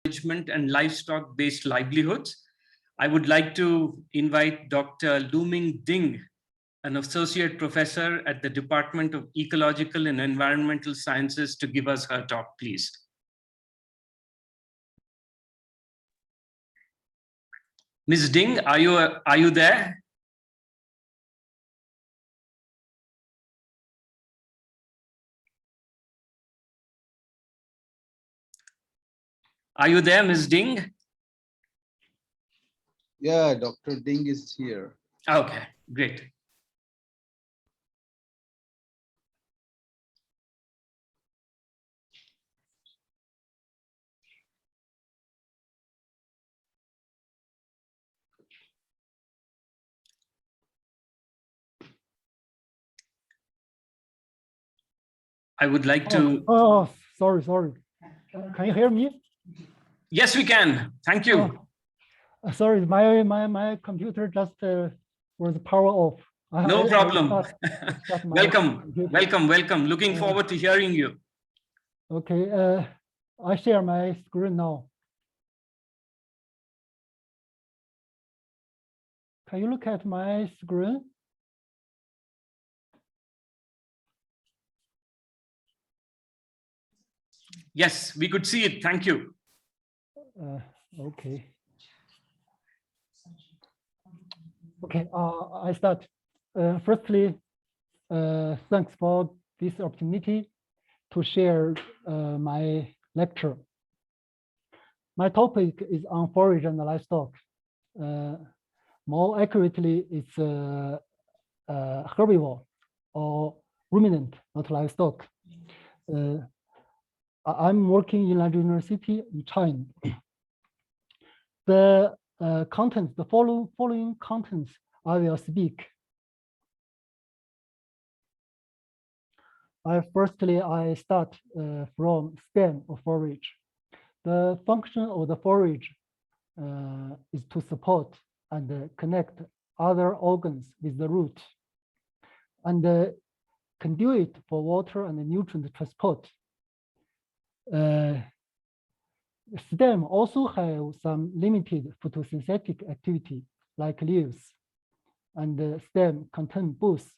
management and livestock-based livelihoods. I would like to invite Dr. Luming Ding, an associate professor at the Department of Ecological and Environmental Sciences, to give us her talk, please. Ms. Ding, are you there? Are you there, Ms. Ding? Yeah, Dr. Ding is here. Okay, great. I would like to. Oh, sorry. Can you hear me? Yes, we can. Thank you. Sorry, my computer just was power off. No problem. Welcome. Looking Yeah. forward to hearing you. Okay, I share my screen now. Can you look at my screen? Yes, we could see it. Thank you. Okay. Okay, I start. Firstly, thanks for this opportunity to share my lecture. My topic is on forage and livestock. More accurately, it's herbivore or ruminant, not livestock. I'm working in Lanzhou University in China. The contents, the following contents I will speak. Firstly, I start from stem of forage. The function of the forage is to support and connect other organs with the root and conduit for water and nutrient transport. Stem also have some limited photosynthetic activity like leaves, and the stem contain both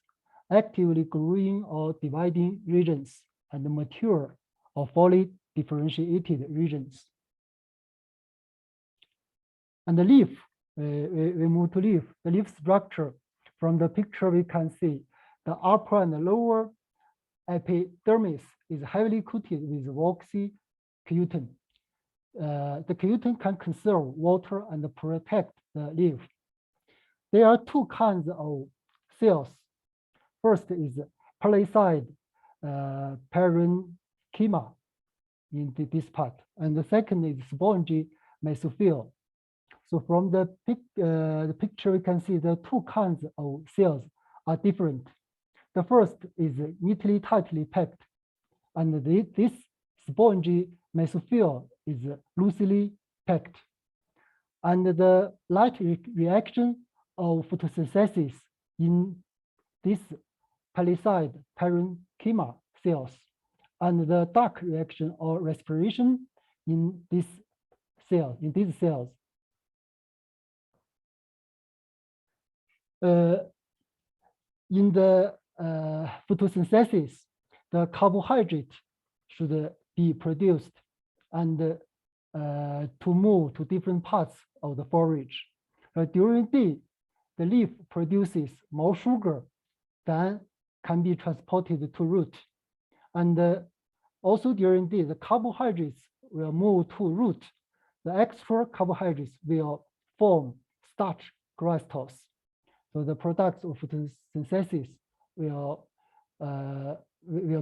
actively growing or dividing regions and mature or fully differentiated regions. And the leaf, we move to leaf. The leaf structure, from the picture we can see the upper and the lower epidermis is heavily coated with waxy cutin. The cutin can conserve water and protect the leaf. There are two kinds of cells. First is palisade parenchyma in this part, and the second is spongy mesophyll. So from the picture, we can see the two kinds of cells are different. The first is neatly, tightly packed, and this spongy mesophyll is loosely packed. And the light reaction of photosynthesis in this palisade parenchyma cells, and the dark reaction or respiration in this cell, in these cells. In the photosynthesis, the carbohydrate should be produced and to move to different parts of the forage. During day, the leaf produces more sugar than can be transported to root. And also during day, the carbohydrates will move to root. The extra carbohydrates will form starch glycols. So the products of photosynthesis will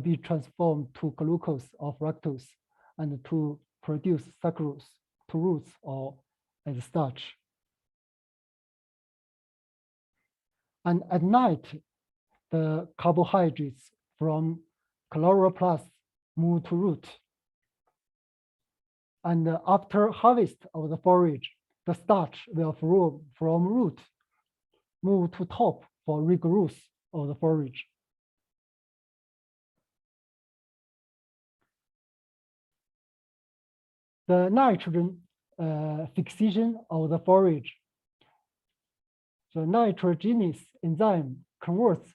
be transformed to glucose or fructose and to produce sucrose to roots or as starch. And at night, the carbohydrates from chloroplast move to root. And after harvest of the forage, the starch will from root move to top for regrowth of the forage. the nitrogen fixation of the forage. The nitrogenous enzyme converts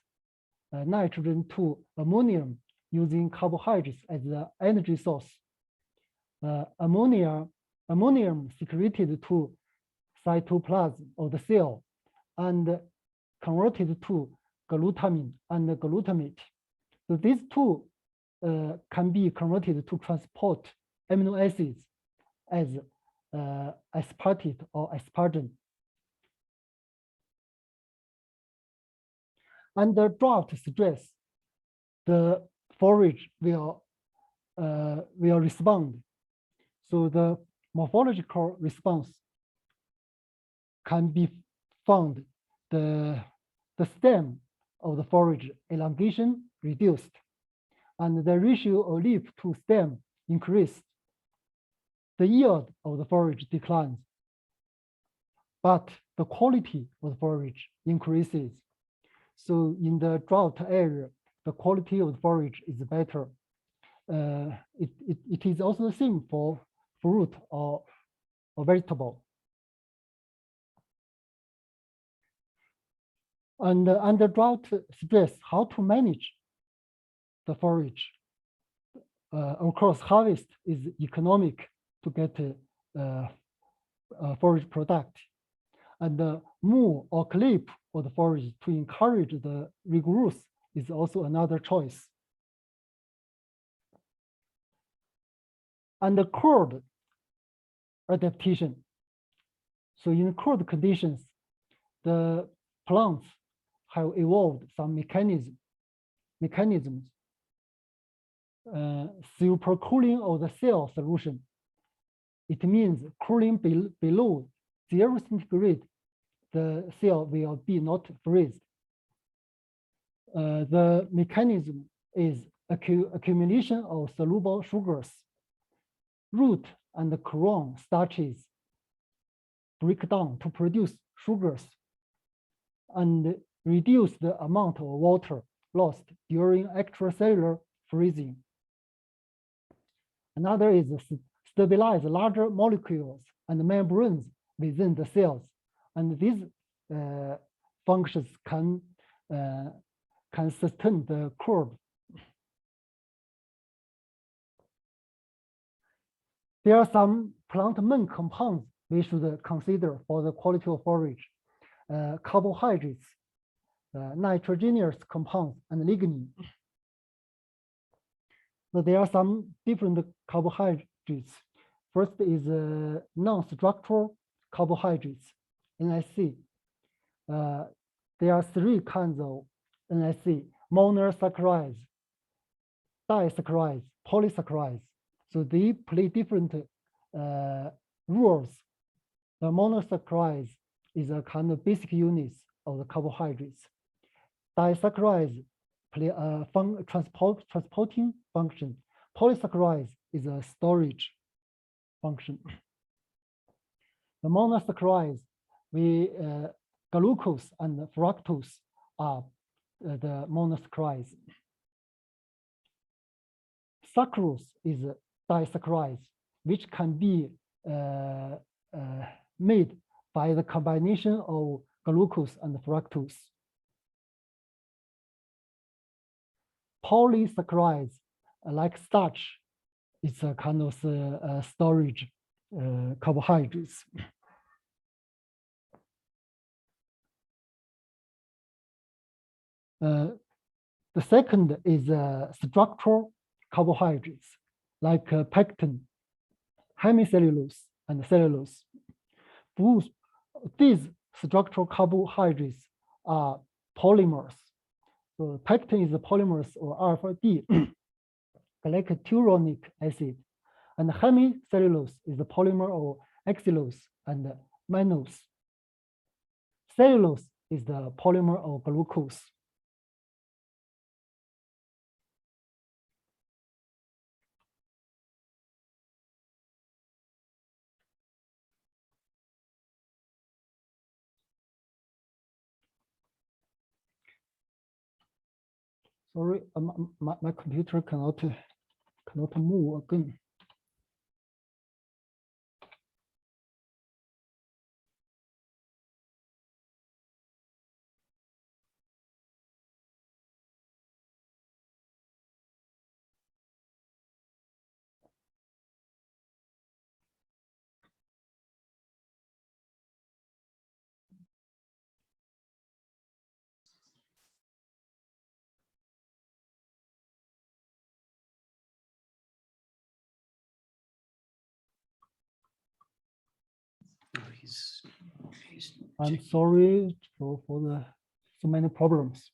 nitrogen to ammonium using carbohydrates as the energy source. Ammonium secreted to cytoplasm of the cell and converted to glutamine and glutamate. So these two can be converted to transport amino acids as aspartate or aspartame. Under drought stress, the forage will respond. So the morphological response can be found. The stem of the forage elongation reduced, and the ratio of leaf to stem increased. The yield of the forage declines, but the quality of the forage increases. So in the drought area, the quality of the forage is better. It is also the same for fruit or vegetable. And under drought stress, how to manage the forage? Of course, harvest is economic to get a forage product. And move or clip of the forage to encourage the regrowth is also another choice. And the cold adaptation. So in cold conditions, the plants have evolved some mechanisms. Supercooling of the cell solution. It means cooling below 0 centigrade, the cell will be not freeze. The mechanism is accumulation of soluble sugars. Root and crown starches break down to produce sugars and reduce the amount of water lost during extracellular freezing. Another is stabilize larger molecules and membranes within the cells, and these functions can sustain the curve. There are some plant main compounds we should consider for the quality of forage: carbohydrates, nitrogenous compounds, and lignin. So there are some different carbohydrates. First is non-structural carbohydrates, NSC. There are 3 kinds of NSC: monosaccharides, disaccharides, polysaccharides. So they play different roles. The monosaccharides is a kind of basic units of the carbohydrates. Disaccharides play a transporting function. Polysaccharides is a storage function. The monosaccharides, glucose and fructose are the monosaccharides. Sucrose is disaccharides, which can be made by the combination of glucose and fructose. Polysaccharides, like starch, it's a kind of storage carbohydrates. The second is structural carbohydrates, like pectin, hemicellulose, and cellulose. These structural carbohydrates are polymers. So pectin is a polymers or alpha D, glycuronic acid, and hemicellulose is the polymer of xylose and mannose. Cellulose is the polymer of glucose. Sorry, my computer cannot move again. I'm sorry for the so many problems.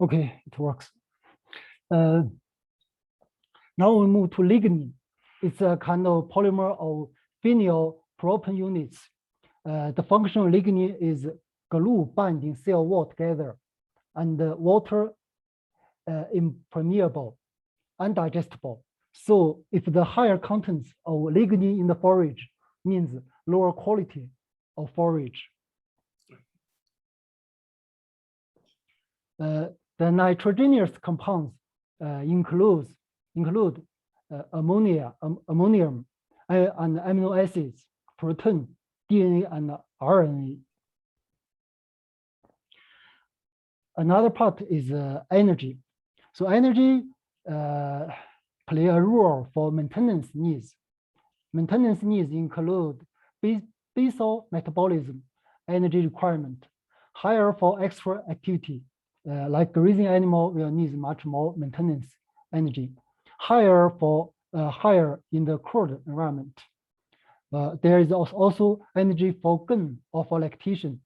Okay, it works. Now we move to lignin. It's a kind of polymer of phenyl propan units. The function of lignin is glue binding cell wall together and water impermeable, undigestible. So if the higher contents of lignin in the forage means lower quality of forage. The nitrogenous compounds include ammonia, ammonium, and amino acids, protein, DNA, and RNA. Another part is energy. So energy play a role for maintenance needs. Maintenance needs include basal metabolism, energy requirement, higher for extra activity, like grazing animal will need much more maintenance energy, higher in the cold environment. There is also energy for gain or for lactation.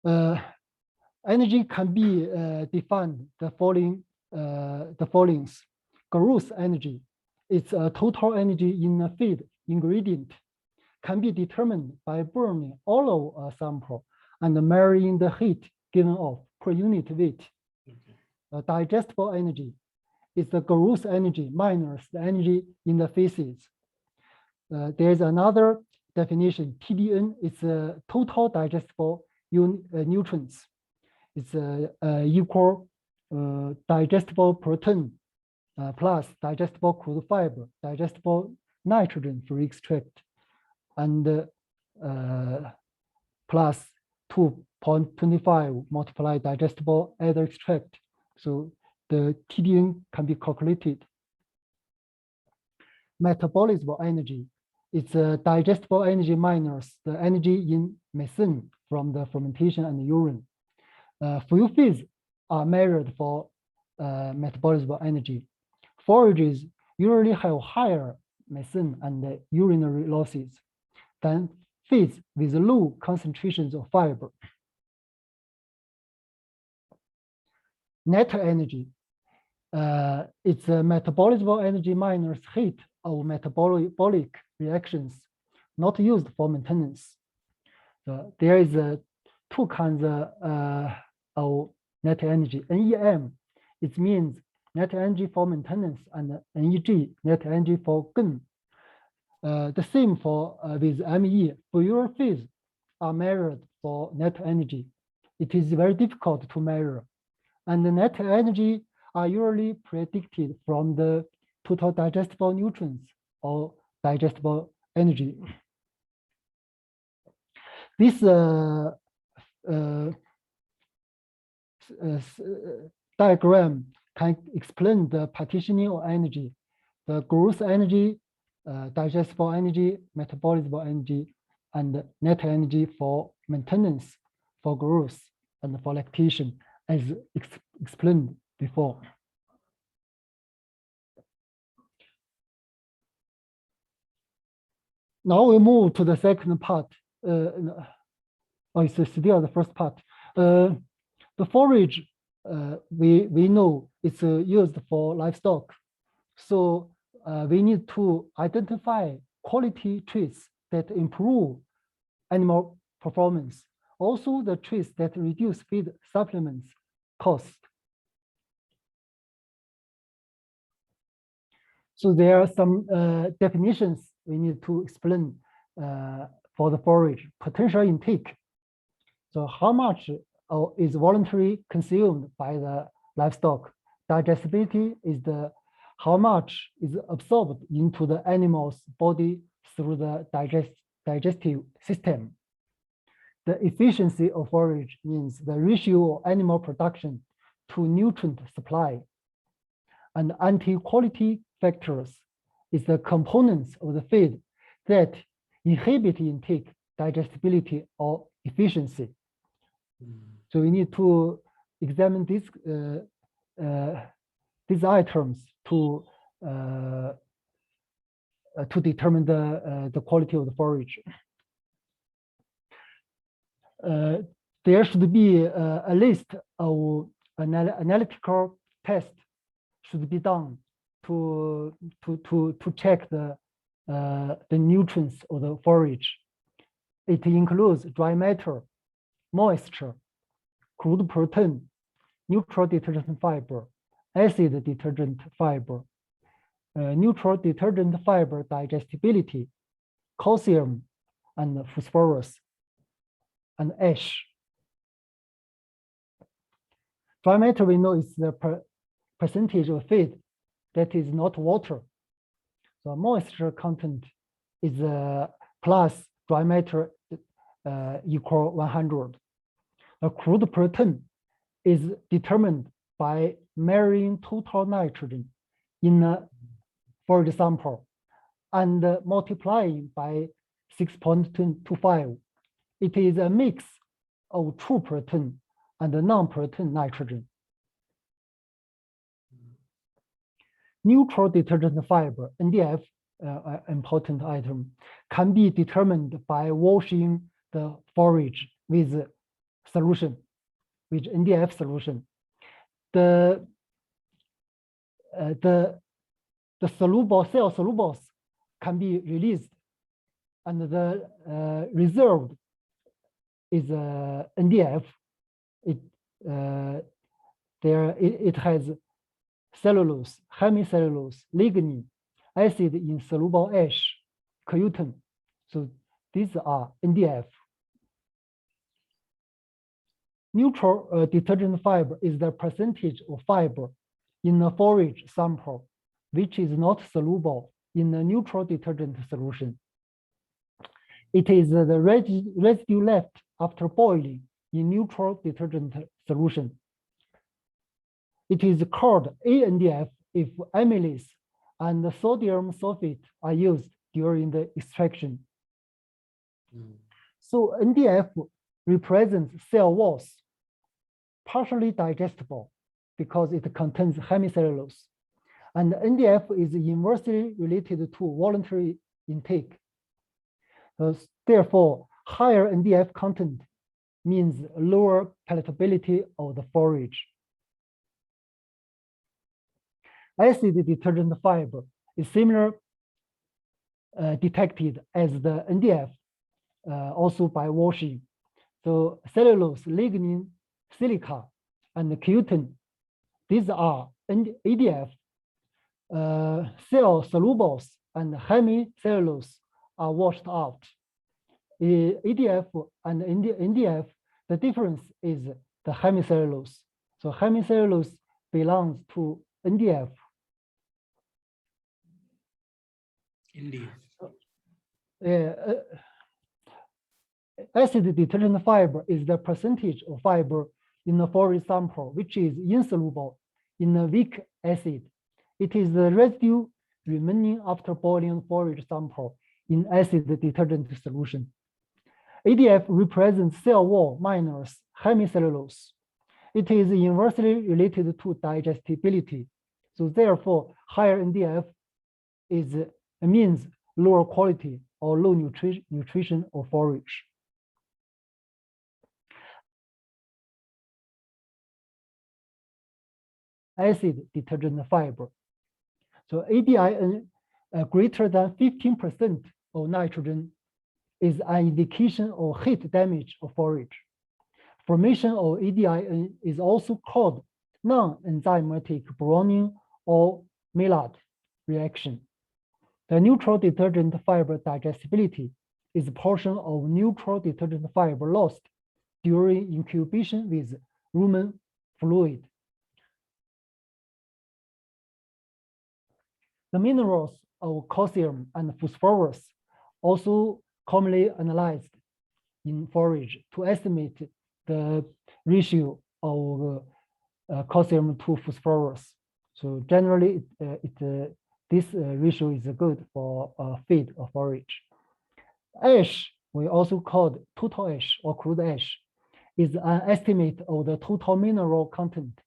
Energy can be defined the followings. Gross energy, it's a total energy in a feed ingredient, can be determined by burning all of a sample and measuring the heat given off per unit weight. Digestible energy is the gross energy minus the energy in the feces. There's another definition, TDN, it's total digestible nutrients. It's equal digestible protein plus digestible crude fiber, digestible nitrogen for extract, and plus 2.25 multiplied digestible other extract. So the TDN can be calculated. Metabolism energy, it's digestible energy minus the energy in methane from the fermentation and the urine. Fuel feeds are measured for metabolism energy. Forages usually have higher methane and urinary losses than feeds with low concentrations of fiber. Net energy, it's a metabolism energy minus heat of metabolic reactions, not used for maintenance. There is two kinds of net energy. NEM, it means net energy for maintenance, and NEG, net energy for gain. The same for with ME. Fuel feeds are measured for net energy. It is very difficult to measure, and the net energy are usually predicted from the total digestible nutrients or digestible energy. This diagram can explain the partitioning of energy, the gross energy, digestible energy, metabolism energy, and net energy for maintenance, for growth, and for lactation, as explained before. Now we move to the second part. It's still the first part. The forage, we know it's used for livestock. So we need to identify quality traits that improve animal performance also the traits that reduce feed supplements cost. So there are some definitions we need to explain for the forage. Potential intake. So how much is voluntarily consumed by the livestock? Digestibility is how much is absorbed into the animal's body through the digestive system. The efficiency of forage means the ratio of animal production to nutrient supply. And anti-quality factors is the components of the feed that inhibit intake, digestibility, or efficiency. So we need to examine these items to determine the quality of the forage. There should be a list of analytical tests should be done to check the nutrients of the forage. It includes dry matter, moisture, crude protein, neutral detergent fiber, acid detergent fiber, neutral detergent fiber digestibility, calcium, and phosphorus, and ash. Dry matter we know is the percentage of feed that is not water. So moisture content is plus dry matter equal 100. The crude protein is determined by measuring total nitrogen in a forage sample and multiplying by 6.25. It is a mix of true protein and non-protein nitrogen. Neutral detergent fiber, NDF, important item, can be determined by washing the forage with solution, with NDF solution. The soluble cell solubles can be released, and the reserved is NDF. It has cellulose, hemicellulose, lignin, acid insoluble ash, gluten. So these are NDF. Neutral detergent fiber is the percentage of fiber in a forage sample which is not soluble in a neutral detergent solution. It is the residue left after boiling in neutral detergent solution. It is called ANDF if amylase and sodium sulfate are used during the extraction. So NDF represents cell walls, partially digestible because it contains hemicellulose. And NDF is inversely related to voluntary intake. Therefore, higher NDF content means lower palatability of the forage. Acid detergent fiber is similar detected as the NDF, also by washing. So cellulose, lignin, silica, and gluten, these are ADF. Cell solubles and hemicellulose are washed out. ADF and NDF, the difference is the hemicellulose. So hemicellulose belongs to NDF. Indeed. Acid detergent fiber is the percentage of fiber in a forage sample which is insoluble in a weak acid. It is the residue remaining after boiling forage sample in acid detergent solution. ADF represents cell wall minus hemicellulose. It is inversely related to digestibility. So therefore, higher NDF means lower quality or low nutrition of forage. Acid detergent fiber. So ADIN greater than 15% of nitrogen is an indication of heat damage of forage. Formation of ADIN is also called non-enzymatic browning or Maillard reaction. The neutral detergent fiber digestibility is a portion of neutral detergent fiber lost during incubation with rumen fluid. The minerals of calcium and phosphorus also commonly analyzed in forage to estimate the ratio of calcium to phosphorus. So generally, this ratio is good for feed or forage. Ash, we also called total ash or crude ash, is an estimate of the total mineral content,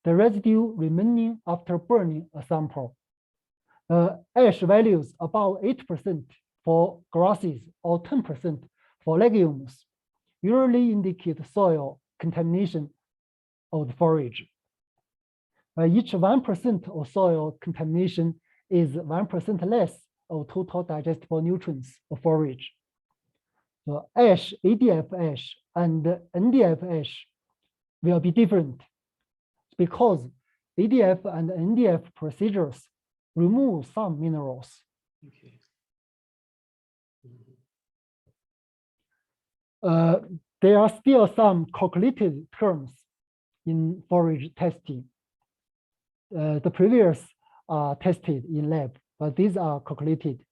the residue remaining after burning a sample. Ash values about 8% for grasses or 10% for legumes usually indicate soil contamination of the forage. Each 1% of soil contamination is 1% less of total digestible nutrients of forage. So ash, ADF ash, and NDF ash will be different because ADF and NDF procedures remove some minerals. Okay. There are still some calculated terms in forage testing. The previous are tested in lab, but these are calculated,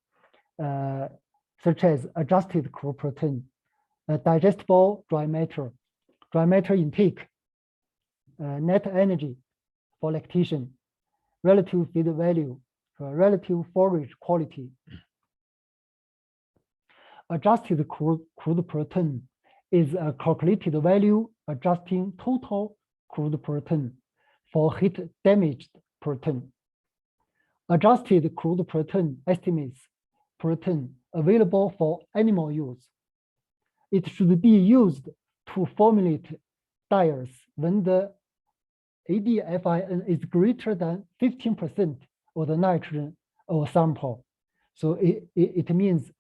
such as adjusted crude protein, digestible dry matter intake, net energy for lactation, relative feed value, relative forage quality. Adjusted crude protein is a calculated value adjusting total crude protein for heat damaged protein. Adjusted crude protein estimates protein available for animal use. It should be used to formulate diets when the ADFIN is greater than 15% of the nitrogen of sample. So it means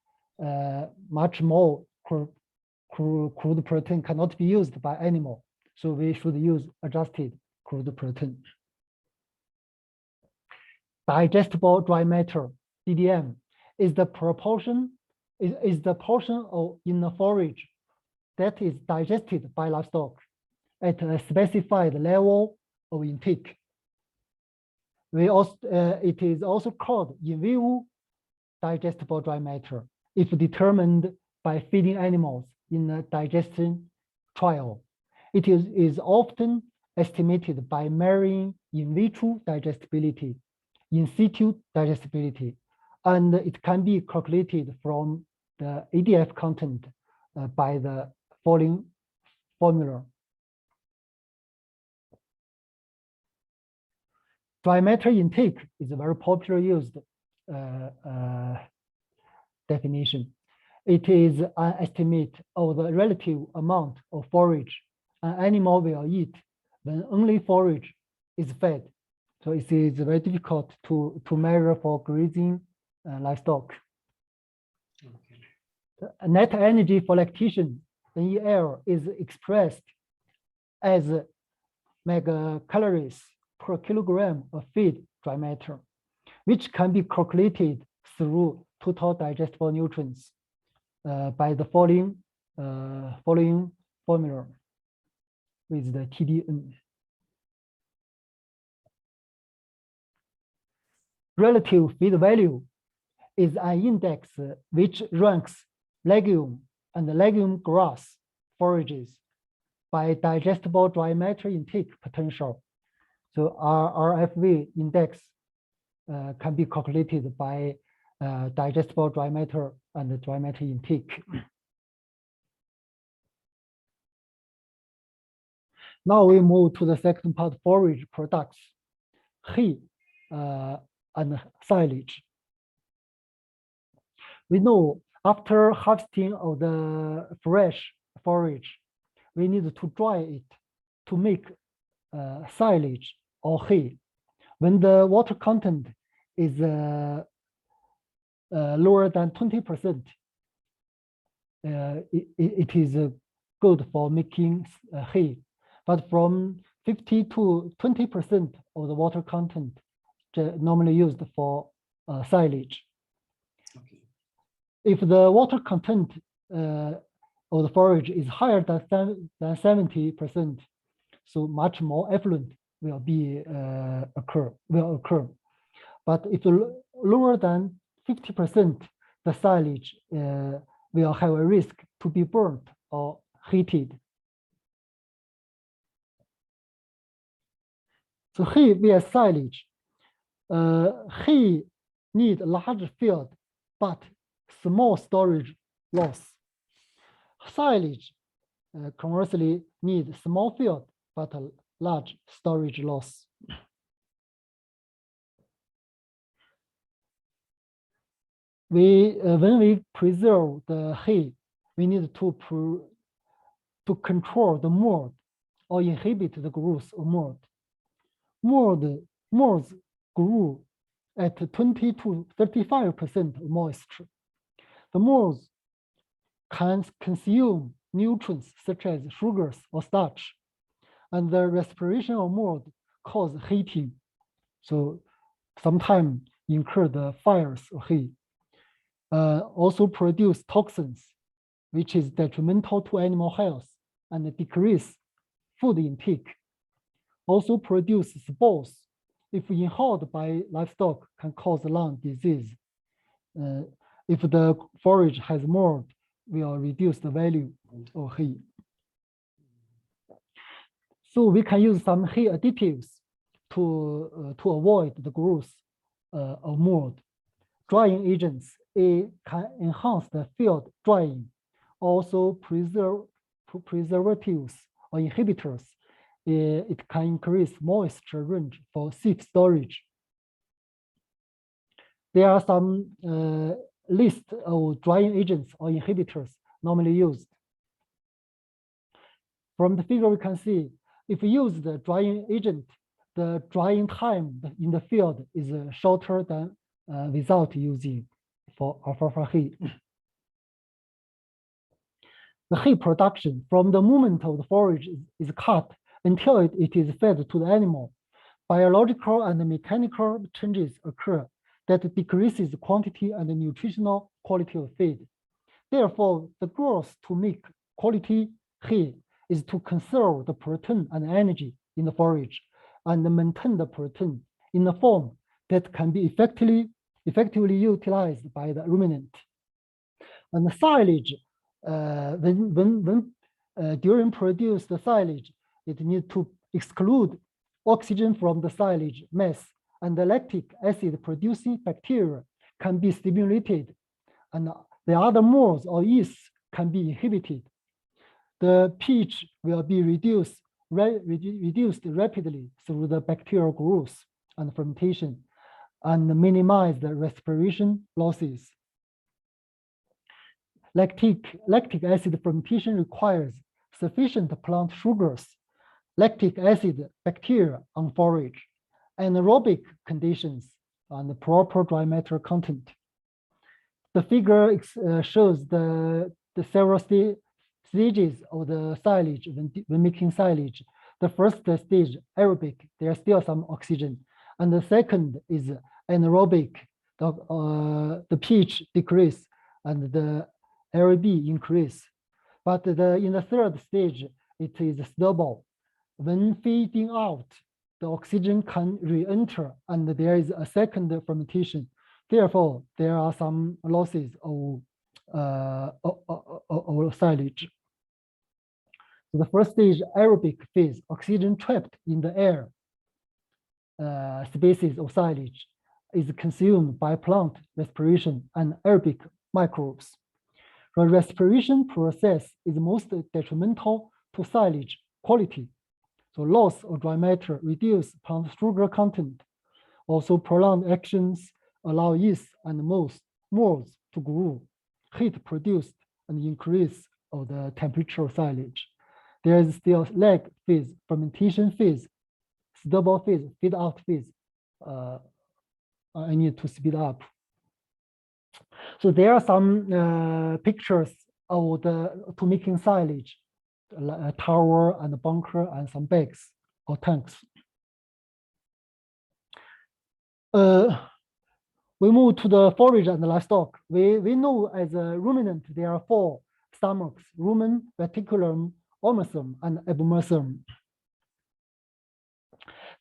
much more crude protein cannot be used by animal. So we should use adjusted crude protein. Digestible dry matter, DDM, is the portion of in the forage that is digested by livestock at a specified level of intake. It is also called in vivo digestible dry matter if determined by feeding animals in a digestion trial. It is often estimated by measuring in vitro digestibility, in situ digestibility, and it can be calculated from the ADF content by the following formula. Dry matter intake is a very popular used definition. It is an estimate of the relative amount of forage an animal will eat when only forage is fed. So it is very difficult to measure for grazing livestock. Okay. Net energy for lactation, NEL, is expressed as megacalories per kilogram of feed dry matter, which can be calculated through total digestible nutrients by the following formula with the TDN. Relative feed value is an index which ranks legume and legume grass forages by digestible dry matter intake potential. So RFV index can be calculated by digestible dry matter and the dry matter intake. Now we move to the second part, forage products, hay and silage. We know after harvesting of the fresh forage, we need to dry it to make silage or hay. When the water content is lower than 20%, it is good for making hay, but from 50 to 20% of the water content normally used for silage. Okay. If the water content of the forage is higher than 70%, so much more effluent will occur. But if lower than 50%, the silage will have a risk to be burnt or heated. So hay via silage. Hay need large field, but small storage loss. Silage, conversely, need small field, but a large storage loss. When we preserve the hay, we need to control the mold or inhibit the growth of mold. Molds grew at 20 to 35% moisture. The molds can consume nutrients such as sugars or starch, and the respiration of mold causes heating. So sometimes incur the fires of hay. Also produce toxins, which is detrimental to animal health and decrease food intake. Also produce spores, if inhaled by livestock, can cause lung disease. If the forage has mold, will reduce the value of hay. So we can use some hay additives to avoid the growth of mold. Drying agents can enhance the field drying. Also preservatives or inhibitors, it can increase moisture range for safe storage. There are some list of drying agents or inhibitors normally used. From the figure we can see, if we use the drying agent, the drying time in the field is shorter than without using for alfalfa hay. The hay production from the moment of the forage is cut until it is fed to the animal. Biological and mechanical changes occur that decreases the quantity and the nutritional quality of feed. Therefore, the goal to make quality hay is to conserve the protein and energy in the forage and maintain the protein in a form that can be effectively utilized by the ruminant. And the silage, during produce the silage, it needs to exclude oxygen from the silage mass, and the lactic acid producing bacteria can be stimulated, and the other molds or yeast can be inhibited. The pH will be reduced rapidly through the bacterial growth and fermentation, and minimize the respiration losses. Lactic acid fermentation requires sufficient plant sugars, lactic acid bacteria on forage, anaerobic conditions, and proper dry matter content. The figure shows the several stages of the silage when making silage. The first stage, aerobic, there's still some oxygen. And the second is anaerobic, the pH decrease and the LD increase. But in the third stage, it is stable. When feeding out, the oxygen can re-enter and there is a second fermentation. Therefore, there are some losses of silage. So the first stage, aerobic phase, oxygen trapped in the air species of silage is consumed by plant respiration and aerobic microbes. The respiration process is most detrimental to silage quality. So loss of dry matter reduce plant sugar content. Also prolonged actions allow yeast and molds to grow, heat produced, and increase of the temperature of silage. There is still lag phase, fermentation phase, stable phase, feed out phase. I need to speed up. So there are some pictures of to making silage. a tower and a bunker and some bags or tanks. We move to the forage and the livestock. We know as a ruminant, there are 4 stomachs: rumen, reticulum, omasum, and abomasum.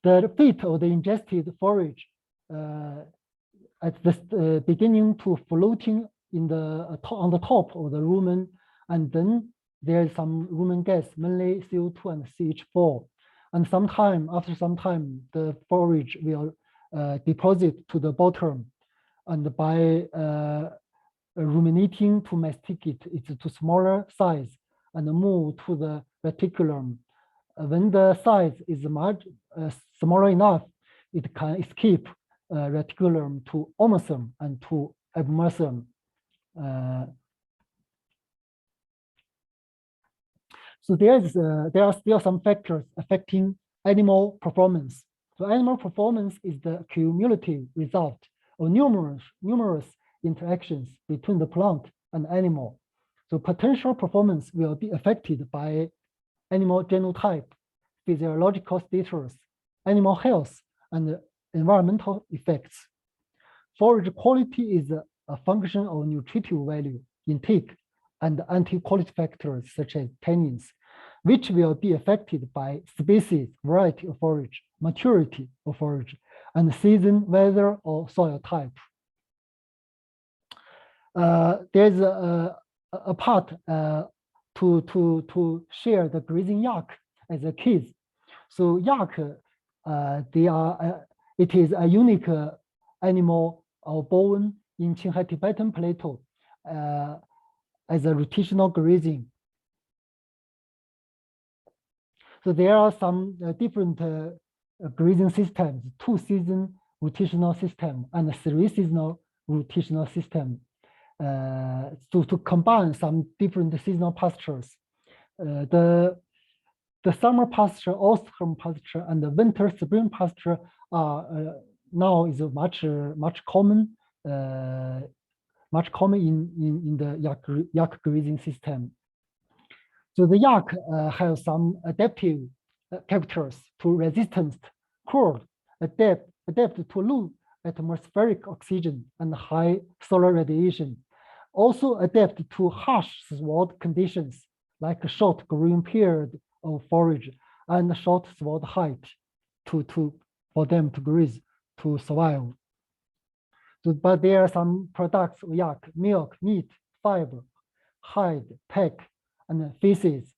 The feet of the ingested forage at the beginning to floating in the on the top of the rumen, and then there is some rumen gas, mainly CO2 and CH4. And after some time, the forage will deposit to the bottom, and by ruminating to masticate it to smaller size and move to the reticulum. When the size is much smaller enough, it can escape reticulum to omasum and to abomasum. So there are still some factors affecting animal performance. So animal performance is the cumulative result of numerous interactions between the plant and animal. So potential performance will be affected by animal genotype, physiological status, animal health, and environmental effects. Forage quality is a function of nutritive value, intake, and anti-quality factors such as tannins, which will be affected by species, variety of forage, maturity of forage, and season, weather, or soil type. There's a part to share the grazing yak as a case. So yak, it is a unique animal or bone in Qinghai Tibetan Plateau as a rotational grazing. So there are some different grazing systems: 2-season rotational system and 3-seasonal rotational system. To combine some different seasonal pastures. The summer pasture, autumn pasture, and the winter spring pasture are now is much common in the yak grazing system. So the yak have some adaptive characters to resistance, cold, adapt to low atmospheric oxygen and high solar radiation. Also adapt to harsh sward conditions like a short growing period of forage and short sward height for them to graze, to survive. So, but there are some products of yak: milk, meat, fiber, hide, pack, and feces.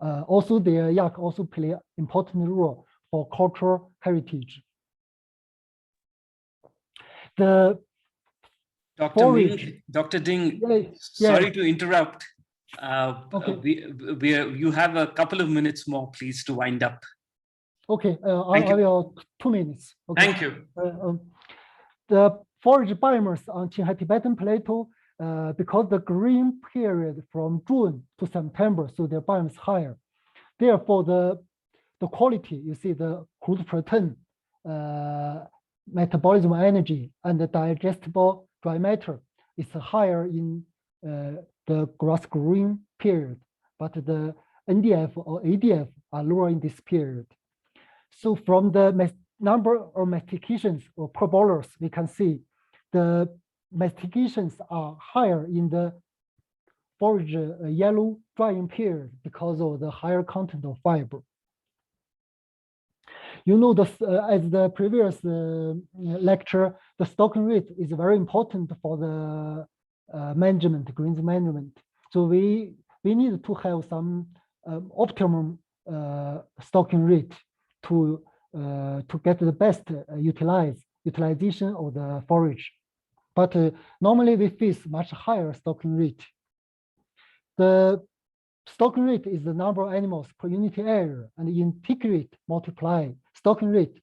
Also, the yak also play an important role for cultural heritage. The Dr. Ding, sorry to interrupt. Okay. You have a couple of minutes more, please, to wind up. Okay, I will 2 minutes. Okay. Thank you. The forage biomass on Qinghai Tibetan Plateau, because the green period from June to September, so their biomass is higher. Therefore, the quality, you see the crude protein, metabolism energy, and the digestible dry matter is higher in the grass growing period, but the NDF or ADF are lower in this period. So from the number of mastications or per bolus, we can see the mastications are higher in the forage yellow drying period because of the higher content of fiber. You know, as the previous lecture, the stocking rate is very important for the management, greens management. So we need to have some optimum stocking rate to get the best utilization of the forage. But normally we face much higher stocking rate. The stocking rate is the number of animals per unit area, and intake rate multiply stocking rate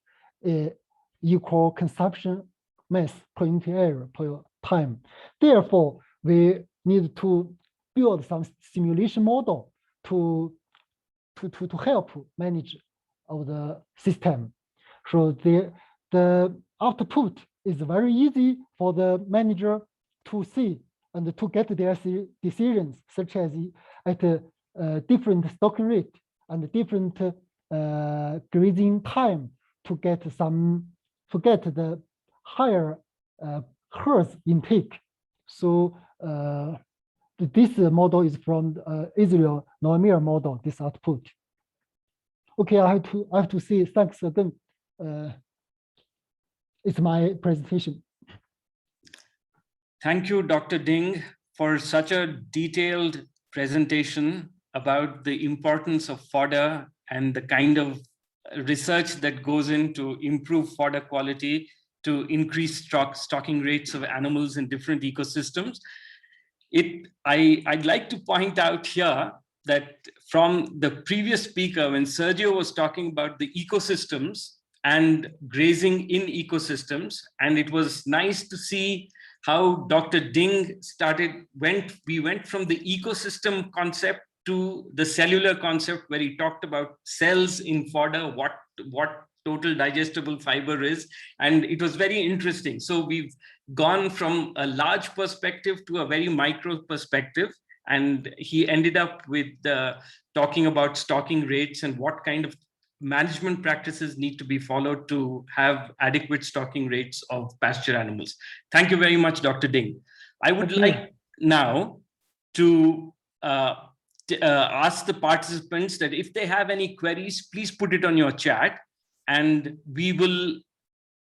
equal consumption mass per unit area per time. Therefore, we need to build some simulation model to help manage of the system. So the output is very easy for the manager to see and to get their decisions, such as at different stocking rate and different grazing time to get the higher herd intake. So this model is from Israel Noamir model, this output. Okay, I have to say thanks again. It's my presentation. Thank you, Dr. Ding, for such a detailed presentation about the importance of fodder and the kind of research that goes in to improve fodder quality, to increase stocking rates of animals in different ecosystems. I'd like to point out here that from the previous speaker, when Sergio was talking about the ecosystems and grazing in ecosystems, and it was nice to see how Dr. Ding we went from the ecosystem concept to the cellular concept, where he talked about cells in fodder, what total digestible fiber is, and it was very interesting. So we've gone from a large perspective to a very micro perspective, and he ended up with talking about stocking rates and what kind of management practices need to be followed to have adequate stocking rates of pasture animals. Thank you very much, Dr. Ding. I would like now to ask the participants that if they have any queries, please put it on your chat, and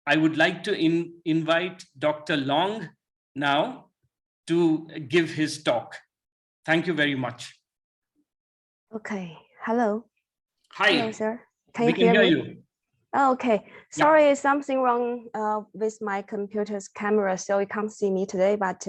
I would like to invite Dr. Long now to give his talk. Thank you very much. Okay. Hello. Hi. Hello, sir. We can hear you. Oh, okay. Sorry, something wrong with my computer's camera, so you can't see me today, but